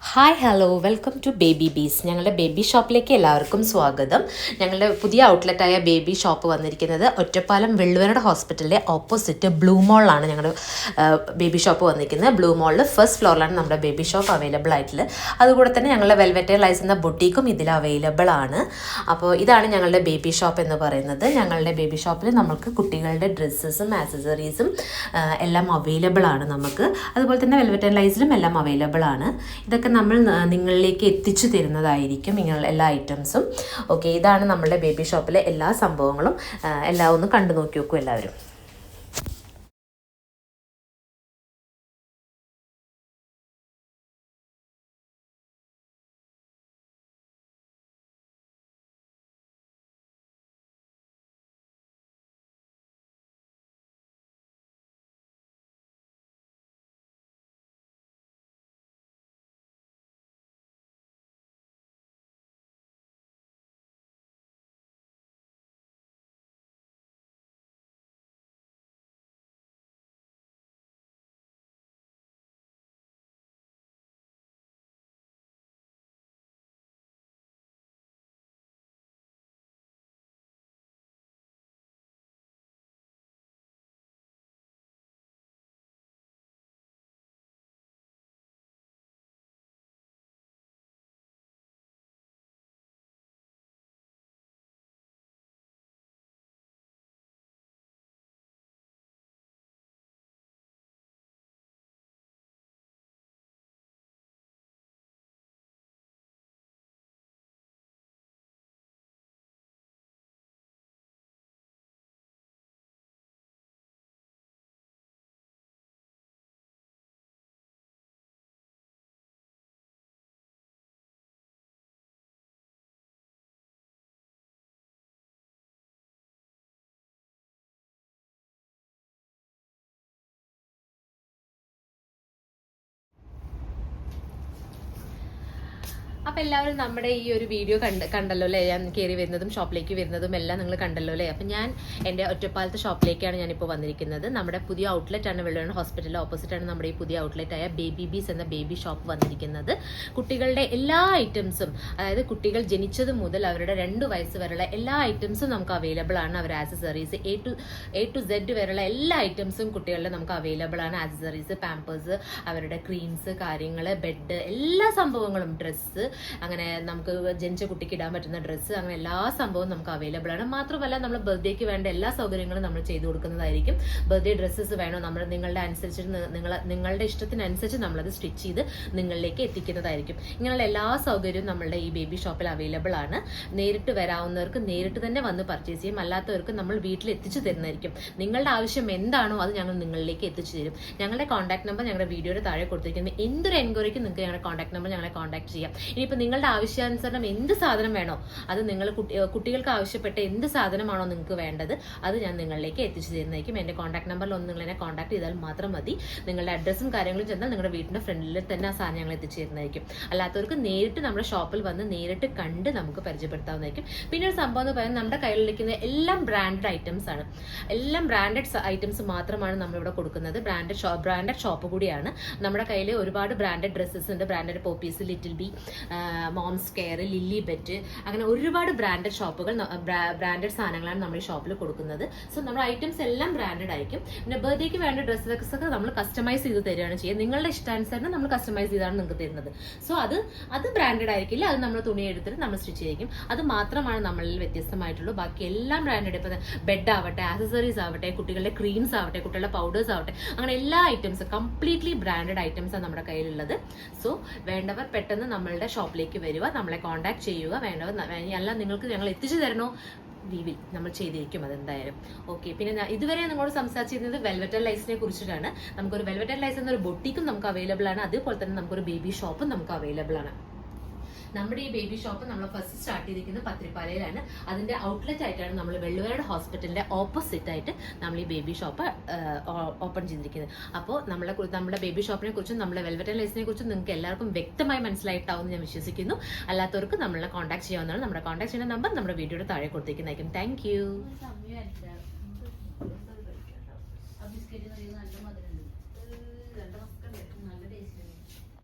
Hi hello welcome to baby bees. ഞങ്ങളുടെ baby ഷോപ്പിലേക്ക് എല്ലാവർക്കും സ്വാഗതം. ഞങ്ങളുടെ പുതിയ ഔട്ട്ലെറ്റായ ബേബി ഷോപ്പ് വന്നിരിക്കുന്നത് ഒറ്റപ്പാലം വെള്ളുവനട ഹോസ്പിറ്റലിൻ്റെ ഓപ്പോസിറ്റ് ബ്ലൂ മോളിലാണ് ഞങ്ങളുടെ ബേബി ഷോപ്പ് വന്നിരിക്കുന്നത്. ബ്ലൂ മോളിൽ ഫസ്റ്റ് ഫ്ലോറിലാണ് നമ്മുടെ ബേബി ഷോപ്പ് അവൈലബിൾ ആയിട്ടുള്ളത്. അതുകൂടെ തന്നെ ഞങ്ങളുടെ വെൽവെറ്റ് ലൈസ് എന്ന ബൊട്ടീക്കും ഇതിൽ അവൈലബിൾ ആണ്. അപ്പോൾ ഇതാണ് ഞങ്ങളുടെ ബേബി ഷോപ്പ് എന്ന് പറയുന്നത്. ഞങ്ങളുടെ ബേബി ഷോപ്പിൽ നമുക്ക് കുട്ടികളുടെ ഡ്രസ്സസും ആക്സസറീസും എല്ലാം അവൈലബിൾ ആണ് നമുക്ക്. അതുപോലെ തന്നെ വെൽവെറ്റ് ലൈസിലും എല്ലാം അവൈലബിൾ ആണ്. ഇതൊക്കെ നമ്മൾ നിങ്ങളിലേക്ക് എത്തിച്ചു തരുന്നതായിരിക്കും എല്ലാ ഐറ്റംസും. ഓക്കെ, ഇതാണ് നമ്മുടെ ബേബി ഷോപ്പിലെ എല്ലാ സംഭവങ്ങളും. എല്ലാം ഒന്ന് കണ്ടു നോക്കി നോക്കൂ എല്ലാവരും. അപ്പം എല്ലാവരും നമ്മുടെ ഈ ഒരു വീഡിയോ കണ്ടല്ലോ അല്ലേ? ഞാൻ കയറി വരുന്നതും ഷോപ്പിലേക്ക് വരുന്നതും എല്ലാം നിങ്ങൾ കണ്ടല്ലോ അല്ലേ? അപ്പം ഞാൻ എൻ്റെ ഒറ്റപ്പാലത്തെ ഷോപ്പിലേക്കാണ് ഞാനിപ്പോൾ വന്നിരിക്കുന്നത്. നമ്മുടെ പുതിയ ഔട്ട്ലെറ്റ് ആണ് വെള്ളുവന ഹോസ്പിറ്റലിൻ്റെ ഓപ്പോസിറ്റാണ് നമ്മുടെ ഈ പുതിയ ഔട്ട്ലെറ്റായ ബേബി ബീസ് എന്ന ബേബി ഷോപ്പ് വന്നിരിക്കുന്നത്. കുട്ടികളുടെ എല്ലാ ഐറ്റംസും, അതായത് കുട്ടികൾ ജനിച്ചത് മുതൽ അവരുടെ 2 വയസ്സ് വരെയുള്ള എല്ലാ ഐറ്റംസും നമുക്ക് അവൈലബിൾ ആണ്. അവരുടെ ആക്സസറീസ് എ ടു സെഡ് വരെയുള്ള എല്ലാ ഐറ്റംസും കുട്ടികളുടെ നമുക്ക് അവൈലബിൾ ആണ്. ആക്സസറീസ്, പാമ്പേഴ്സ്, അവരുടെ ക്രീംസ്, കാര്യങ്ങൾ, ബെഡ്, എല്ലാ സംഭവങ്ങളും, ഡ്രസ്സ്, അങ്ങനെ നമുക്ക് ജനിച്ച കുട്ടിക്ക് ഇടാൻ പറ്റുന്ന ഡ്രസ്സ്, അങ്ങനെ എല്ലാ സംഭവവും നമുക്ക് അവൈലബിൾ ആണ്. മാത്രമല്ല നമ്മൾ ബർത്ത്ഡേക്ക് വേണ്ട എല്ലാ സൗകര്യങ്ങളും നമ്മൾ ചെയ്തു കൊടുക്കുന്നതായിരിക്കും. ബർത്ത്ഡേ ഡ്രസ്സസ് വേണോ, നമ്മൾ നിങ്ങളുടെ ഇഷ്ടത്തിനനുസരിച്ച് നമ്മളത് സ്റ്റിച്ച് ചെയ്ത് നിങ്ങളിലേക്ക് എത്തിക്കുന്നതായിരിക്കും. ഇങ്ങനെയുള്ള എല്ലാ സൗകര്യവും നമ്മളുടെ ഈ ബേബി ഷോപ്പിൽ അവൈലബിൾ ആണ്. നേരിട്ട് വരാവുന്നവർക്ക് നേരിട്ട് തന്നെ വന്ന് പർച്ചേസ് ചെയ്യും. അല്ലാത്തവർക്ക് നമ്മൾ വീട്ടിൽ എത്തിച്ചു തരുന്നതായിരിക്കും. നിങ്ങളുടെ ആവശ്യം എന്താണോ അത് ഞങ്ങൾ നിങ്ങളിലേക്ക് എത്തിച്ചു തരും. ഞങ്ങളുടെ കോൺടാക്ട് നമ്പർ ഞങ്ങളുടെ വീഡിയോയുടെ താഴെ കൊടുത്തിരിക്കുന്നത്. എന്തൊരു എൻക്വയറിക്ക് നിങ്ങൾക്ക് ഞങ്ങളുടെ കോൺടാക്ട് നമ്പർ ഞങ്ങളെ കോൺടാക്ട് ചെയ്യാം. ഇനിയിപ്പോൾ നിങ്ങളുടെ ആവശ്യാനുസരണം എന്ത് സാധനം വേണോ, അത് നിങ്ങൾ കുട്ടികൾക്ക് ആവശ്യപ്പെട്ട എന്ത് സാധനമാണോ നിങ്ങൾക്ക് വേണ്ടത് അത് ഞാൻ നിങ്ങളിലേക്ക് എത്തിച്ചു തരുന്നതായിരിക്കും. എൻ്റെ കോൺടാക്ട് നമ്പറിൽ ഒന്ന് നിങ്ങൾ എന്നെ കോൺടാക്ട് ചെയ്താൽ മാത്രം മതി. നിങ്ങളുടെ അഡ്രസ്സും കാര്യങ്ങളും ചെന്നാൽ നിങ്ങളുടെ വീടിൻ്റെ ഫ്രണ്ടിൽ തന്നെ ആ സാധനം ഞങ്ങൾ എത്തിച്ചു തരുന്നതായിരിക്കും. അല്ലാത്തവർക്ക് നേരിട്ട് നമ്മുടെ ഷോപ്പിൽ വന്ന് നേരിട്ട് കണ്ട് നമുക്ക് പരിചയപ്പെടുത്താവുന്നതായിരിക്കും. പിന്നെ ഒരു സംഭവം എന്ന് പറയുന്നത്, നമ്മുടെ കയ്യിലിരിക്കുന്ന എല്ലാം ബ്രാൻഡഡ് ഐറ്റംസ് ആണ്. എല്ലാം ബ്രാൻഡഡ് ഐറ്റംസ് മാത്രമാണ് നമ്മളിവിടെ കൊടുക്കുന്നത്. ബ്രാൻഡഡ് ഷോപ്പ് കൂടിയാണ്. നമ്മുടെ കയ്യിൽ ഒരുപാട് ബ്രാൻഡഡ് ഡ്രസ്സസ് ഉണ്ട്. Branded Popees, Little B, Mom's Care, Lilliput, അങ്ങനെ ഒരുപാട് ബ്രാൻഡഡ് ഷോപ്പുകൾ, ബ്രാൻഡഡ് സാധനങ്ങളാണ് നമ്മൾ ഈ ഷോപ്പിൽ കൊടുക്കുന്നത്. സോ നമ്മുടെ ഐറ്റംസ് എല്ലാം ബ്രാൻഡഡ് ആയിരിക്കും. പിന്നെ ബർത്ത്ഡേക്ക് വേണ്ട ഡ്രസ്സൊക്കെ നമ്മൾ കസ്റ്റമൈസ് ചെയ്ത് തരികയാണ് ചെയ്യുക. നിങ്ങളുടെ ഇഷ്ടാനുസരണം നമ്മൾ കസ്റ്റമൈസ് ചെയ്താണ് നിങ്ങൾക്ക് തരുന്നത്. സോ അത് ബ്രാൻഡഡ് ആയിരിക്കില്ല. അത് നമ്മൾ തുണി എടുത്തിട്ട് നമ്മൾ സ്റ്റിച്ച് ചെയ്യും. അത് മാത്രമാണ് നമ്മളിൽ വ്യത്യസ്തമായിട്ടുള്ളൂ. ബാക്കി എല്ലാം ബ്രാൻഡഡ്. ഇപ്പം ബെഡ് ആവട്ടെ, ആക്സസറീസ് ആവട്ടെ, കുട്ടികളുടെ ക്രീംസ് ആവട്ടെ, കുട്ടികളുടെ പൗഡേഴ്സ് ആവട്ടെ, അങ്ങനെ എല്ലാ ഐറ്റംസും കംപ്ലീറ്റ്ലി ബ്രാൻഡഡ് ഐറ്റംസാണ് നമ്മുടെ കയ്യിലുള്ളത്. സോ വേണ്ടവർ പെട്ടെന്ന് നമ്മളുടെ ഷോപ്പിലേക്ക് വരിക, നമ്മളെ കോൺടാക്ട് ചെയ്യുക. വേണ്ടവർ അല്ല നിങ്ങൾക്ക് ഞങ്ങൾ എത്തിച്ചു തരണോ, നമ്മൾ ചെയ്തിരിക്കും അതെന്തായാലും. ഓക്കെ, പിന്നെ ഇതുവരെ നിങ്ങളോട് സംസാരിച്ചിരുന്നത് വെൽവെറ്റ് ലൈസിനെ കുറിച്ചിട്ടാണ്. നമുക്കൊരു വെൽവെറ്റ് ലൈസ് എന്നൊരു ബൊട്ടിക്കും നമുക്ക് അവൈലബിൾ ആണ്. അതുപോലെ തന്നെ നമുക്കൊരു ബേബി ഷോപ്പും നമുക്ക് അവൈലബിൾ ആണ്. നമ്മുടെ ഈ ബേബി ഷോപ്പ് നമ്മൾ ഫസ്റ്റ് സ്റ്റാർട്ട് ചെയ്തിരിക്കുന്നത് പത്രിപ്പാലയിലാണ്. അതിന്റെ ഔട്ട്ലെറ്റ് ആയിട്ടാണ് നമ്മൾ വെള്ളുവനട ഹോസ്പിറ്റലിന്റെ ഓപ്പോസിറ്റ് ആയിട്ട് നമ്മൾ ഈ ബേബി ഷോപ്പ് ഓപ്പൺ ചെയ്തിരിക്കുന്നത്. അപ്പോൾ നമ്മുടെ ബേബി ഷോപ്പിനെ കുറിച്ചും നമ്മുടെ വെൽവെറ്റ് ലൈസിനെ കുറിച്ചും നിങ്ങൾക്ക് എല്ലാവർക്കും വ്യക്തമായി മനസ്സിലായിട്ടാവും ഞാൻ വിശ്വസിക്കുന്നു. അല്ലാത്തവർക്ക് നമ്മളെ കോൺടാക്ട് ചെയ്യാവുന്നതാണ്. നമ്മുടെ കോൺടാക്ട് ചെയ്യുന്ന നമ്പർ നമ്മുടെ വീഡിയോയുടെ താഴെ കൊടുത്തിരിക്കുന്നതായിരിക്കും. Thank you.